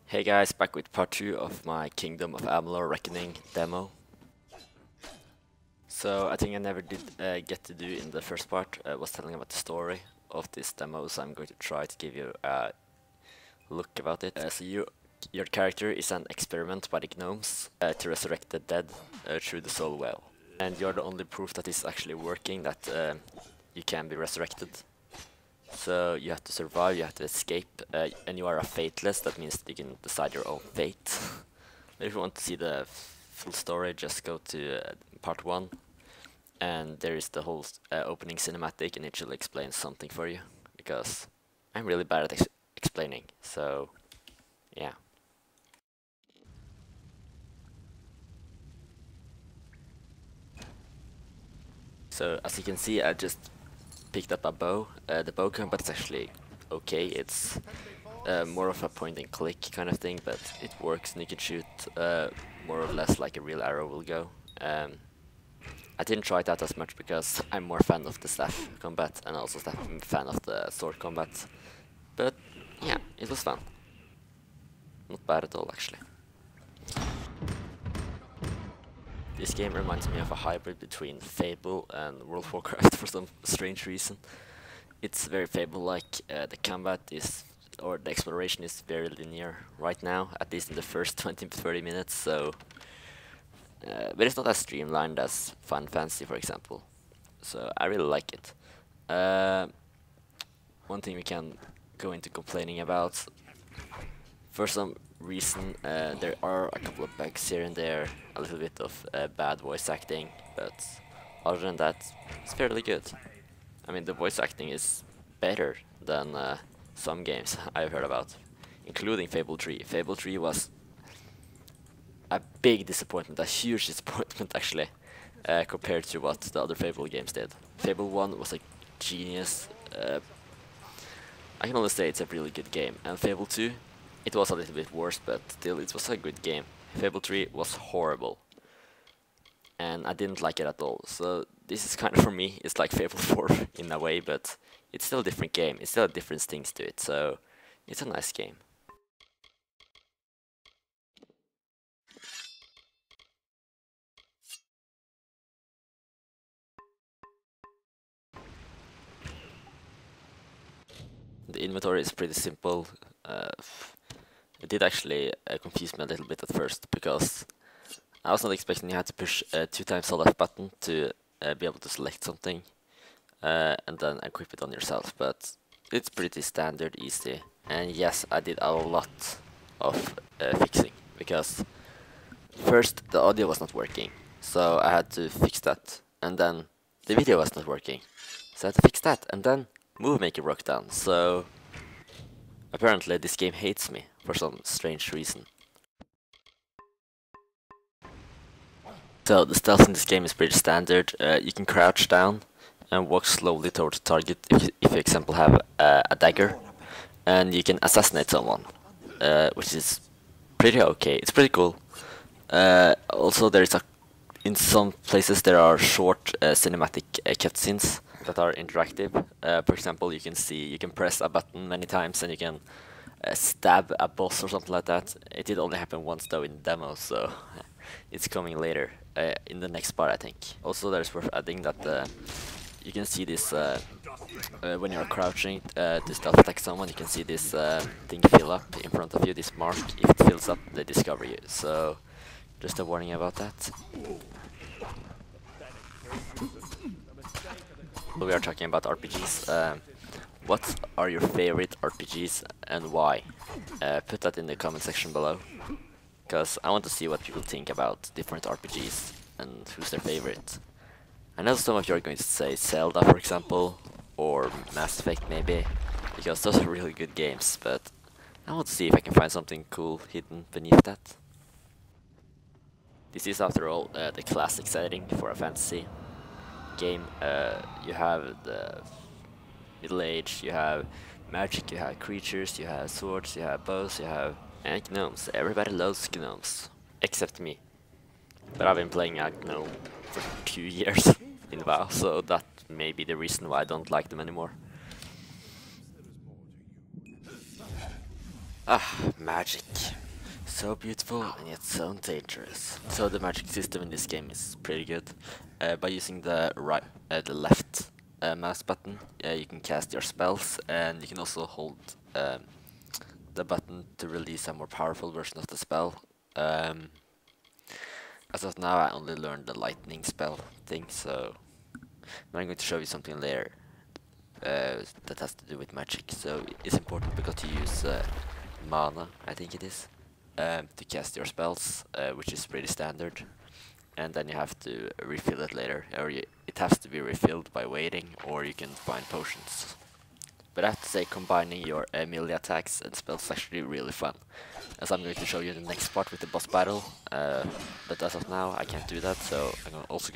Hey guys, back with part 2 of my Kingdom of Amalur Reckoning demo. So I think I never did get to do in the first part, was telling about the story of this demo, so I'm going to try to give you a look about it. Your character is an experiment by the gnomes to resurrect the dead through the soul well. And you're the only proof that it's actually working, that you can be resurrected. So you have to survive, you have to escape, and you are a fateless. That means you can decide your own fate. If you want to see the full story, just go to part 1, and there is the whole opening cinematic, and it should explain something for you, because I'm really bad at explaining, so yeah. So as you can see, I just picked up a bow. The bow combat is actually okay. It's more of a point and click kind of thing, but it works and you can shoot more or less like a real arrow will go. I didn't try that as much because I'm more fan of the staff combat and also I'm fan of the sword combat. But yeah, it was fun. Not bad at all actually. This game reminds me of a hybrid between Fable and World of Warcraft for some strange reason. It's very Fable-like. The combat is, or the exploration is very linear right now, at least in the first 20 to 30 minutes, so... but it's not as streamlined as Final Fantasy, for example. So I really like it. One thing we can go into complaining about, for some reason there are a couple of bugs here and there, a little bit of bad voice acting, but other than that, it's fairly good. I mean, the voice acting is better than some games I've heard about, including Fable 3. Fable 3 was a big disappointment, a huge disappointment actually, compared to what the other Fable games did. Fable 1 was a genius. I can only say it's a really good game, and Fable 2, it was a little bit worse, but still it was a good game. Fable 3 was horrible, and I didn't like it at all, so this is kind of, for me, it's like Fable 4 in a way, but it's still a different game, it's still different things to it, so it's a nice game. The inventory is pretty simple. It did actually confuse me a little bit at first, because I was not expecting you had to push 2 times the left button to be able to select something and then equip it on yourself, but it's pretty standard, easy. And yes, I did a lot of fixing, because first the audio was not working, so I had to fix that, and then the video was not working, so I had to fix that, and then Movie Maker broke down, so apparently this game hates me for some strange reason. So the stealth in this game is pretty standard. You can crouch down and walk slowly towards the target if you, for example, have a dagger, and you can assassinate someone, which is pretty okay. It's pretty cool. Also, in some places there are short cinematic cutscenes that are interactive. For example, you can press a button many times and you can stab a boss or something like that. It did only happen once though in the demo, so it's coming later in the next part, I think. Also, there's worth adding that you can see this when you're crouching to stealth attack someone. You can see this thing fill up in front of you, this mark. If it fills up, they discover you. So just a warning about that. We are talking about RPGs. What are your favorite RPGs and why? Put that in the comment section below, because I want to see what people think about different RPGs and who's their favorite. I know some of you are going to say Zelda, for example, or Mass Effect maybe, because those are really good games, but I want to see if I can find something cool hidden beneath that. This is, after all, the classic setting for a fantasy game. You have the Middle Age, you have magic, you have creatures, you have swords, you have bows, you have... and gnomes. Everybody loves gnomes, except me. But I've been playing a gnome for 2 years in WoW, so that may be the reason why I don't like them anymore. Ah, magic. So beautiful and yet so dangerous. So the magic system in this game is pretty good. By using the left mouse button, you can cast your spells, and you can also hold the button to release a more powerful version of the spell. As of now, I only learned the lightning spell thing, so I'm going to show you something later that has to do with magic. So it's important because you use mana, I think it is, to cast your spells, which is pretty standard, and then you have to refill it later, or it has to be refilled by waiting, or you can find potions. But I have to say, combining your melee attacks and spells is actually really fun, as I'm going to show you in the next part with the boss battle, but as of now I can't do that, so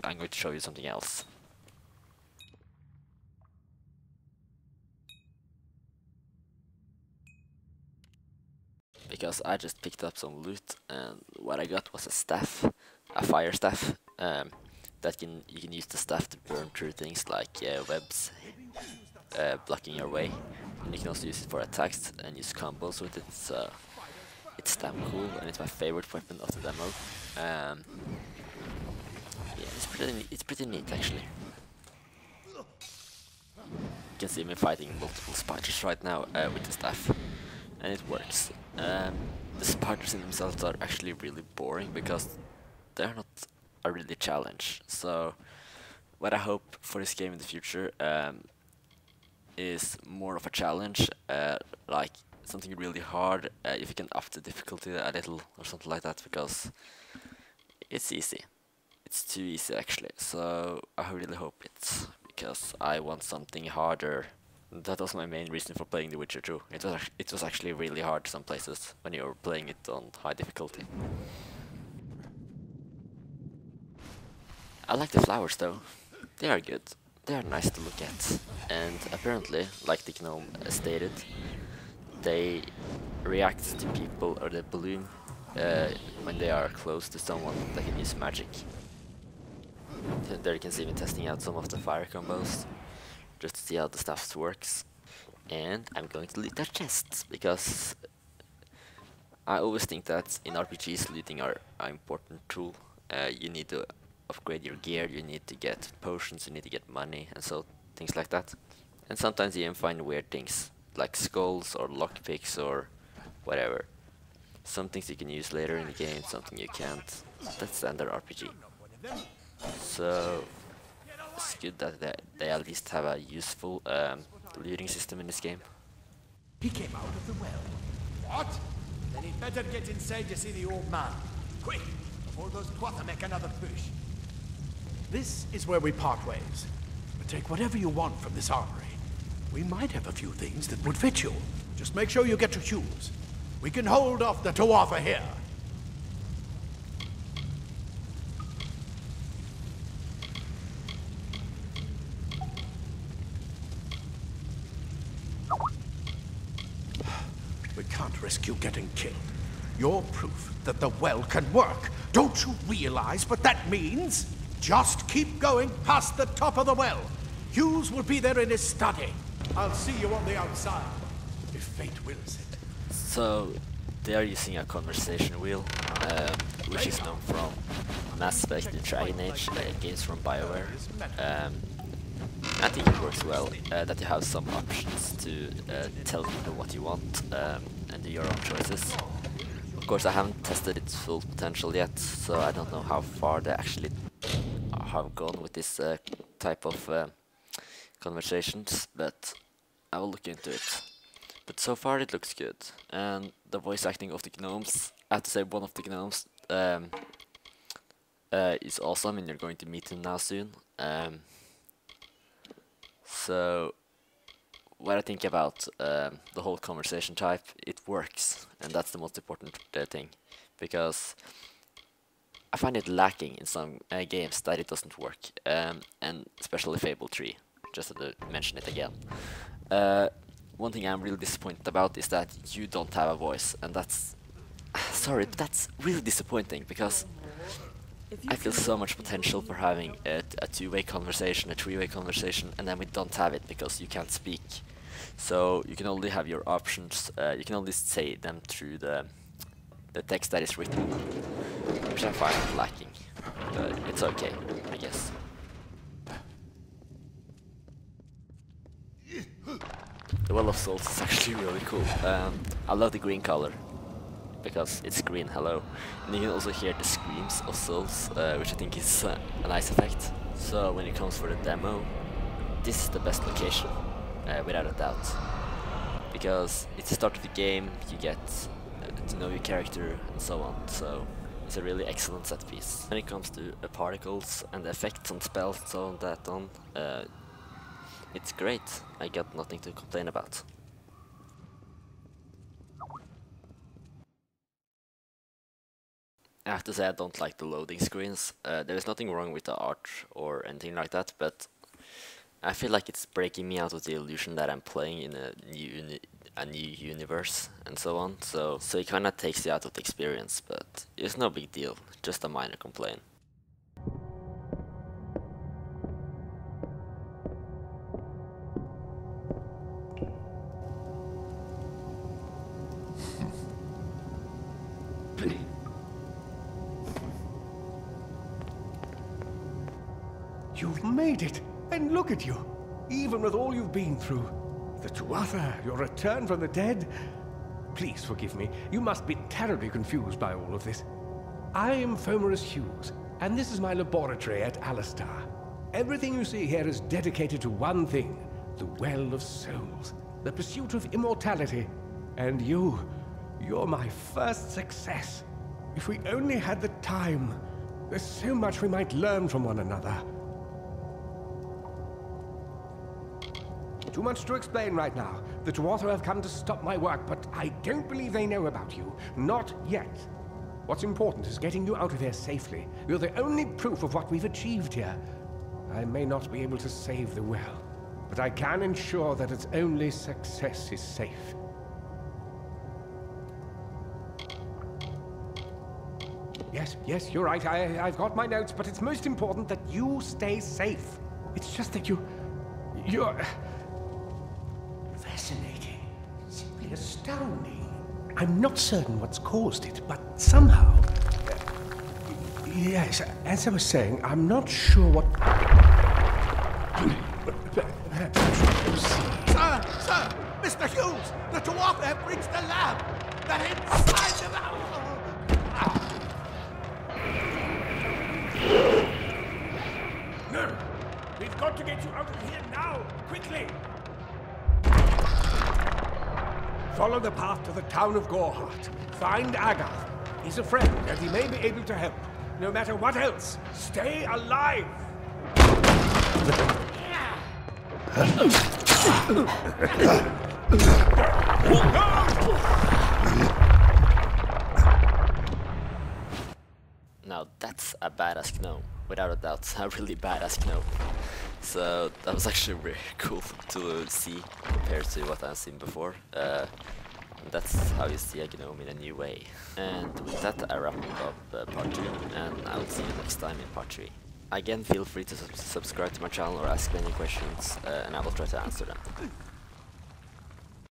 I'm going to show you something else. Because I just picked up some loot, and what I got was a staff, a fire staff, that you can use the staff to burn through things like webs, blocking your way, and you can also use it for attacks and use combos with it, so it's damn cool, and it's my favorite weapon of the demo. Yeah, it's pretty neat actually. You can see me fighting multiple spiders right now with the staff, and it works. The spiders in themselves are actually really boring because they're not a really challenge. So what I hope for this game in the future is more of a challenge, like something really hard, if you can up the difficulty a little or something like that, because it's easy. It's too easy actually, so I really hope it's, because I want something harder. That was my main reason for playing The Witcher 2. It was actually really hard some places when you were playing it on high difficulty. I like the flowers though. They are good. They are nice to look at. And apparently, like the gnome stated, they react to people, or they bloom when they are close to someone that can use magic. There you can see me testing out some of the fire combos, just to see how the stuff works. And I'm going to loot their chests, because I always think that in RPGs looting are an important tool. You need to upgrade your gear, you need to get potions, you need to get money, and so things like that. And sometimes you even find weird things, like skulls or lockpicks or whatever. Some things you can use later in the game, something you can't. That's standard RPG. So it's good that they at least have a useful looting system in this game. He came out of the well. What? Then he'd better get inside to see the old man. Quick, before those Twatha make another push. This is where we part ways. But take whatever you want from this armory. We might have a few things that would fit you. Just make sure you get your shoes. We can hold off the Twatha here. We can't risk you getting killed. You're proof that the well can work. Don't you realize what that means? Just keep going past the top of the well. Hughes will be there in his study. I'll see you on the outside, if fate wills it. So they are using a conversation wheel, which is known from Mass Effect and Dragon Age, games from BioWare. I think it works well, that you have some options to tell people what you want and do your own choices. Of course, I haven't tested its full potential yet, so I don't know how far they actually have gone with this type of conversations, but I will look into it. But so far it looks good, and the voice acting of the gnomes, I have to say one of the gnomes is awesome, and you're going to meet him now soon. So what I think about the whole conversation type, it works, and that's the most important thing, because I find it lacking in some games that it doesn't work, and especially Fable 3, just to mention it again. One thing I'm really disappointed about is that you don't have a voice, and that's sorry, but that's really disappointing, because I feel so much potential for having a two-way conversation, a three-way conversation, and then we don't have it because you can't speak. So you can only have your options, you can only say them through the text that is written, which I find lacking, but it's okay, I guess. The Well of Souls is actually really cool. I love the green color, because it's green, hello. And you can also hear the screams of souls, which I think is a nice effect. So when it comes for the demo, this is the best location, without a doubt. Because it's the start of the game, you get to know your character and so on, so it's a really excellent set piece. When it comes to particles and the effects on spells and so on, it's great. I got nothing to complain about. I have to say I don't like the loading screens. There is nothing wrong with the art or anything like that, but I feel like it's breaking me out of the illusion that I'm playing in a new universe and so on. So it kind of takes you out of the experience, but it's no big deal. Just a minor complaint. You've made it, and look at you. Even with all you've been through. The Tuatha, your return from the dead. Please forgive me. You must be terribly confused by all of this. I am Fomerus Hughes, and this is my laboratory at Alistar. Everything you see here is dedicated to one thing, the Well of Souls, the pursuit of immortality. And you're my first success. If we only had the time, there's so much we might learn from one another. Too much to explain right now. The Tuatha have come to stop my work, but I don't believe they know about you. Not yet. What's important is getting you out of here safely. You're the only proof of what we've achieved here. I may not be able to save the well, but I can ensure that its only success is safe. Yes, you're right. I've got my notes, but it's most important that you stay safe. It's just that you're... fascinating. Simply astounding. I'm not certain what's caused it, but somehow... yes, as I was saying, I'm not sure what... Sir! Mr. Hughes! The Tuatha have reached the lab! They're inside the lab! No! We've got to get you out of here now! Quickly! Follow the path to the town of Gorhart. Find Agath. He's a friend, and he may be able to help. No matter what else, stay alive! Now that's a badass gnome, without a doubt, a really badass gnome. So that was actually really cool to see compared to what I've seen before. That's how you see a gnome in a new way. And with that I wrap up part 2, and I'll see you next time in part 3. Again, feel free to subscribe to my channel or ask me any questions, and I will try to answer them.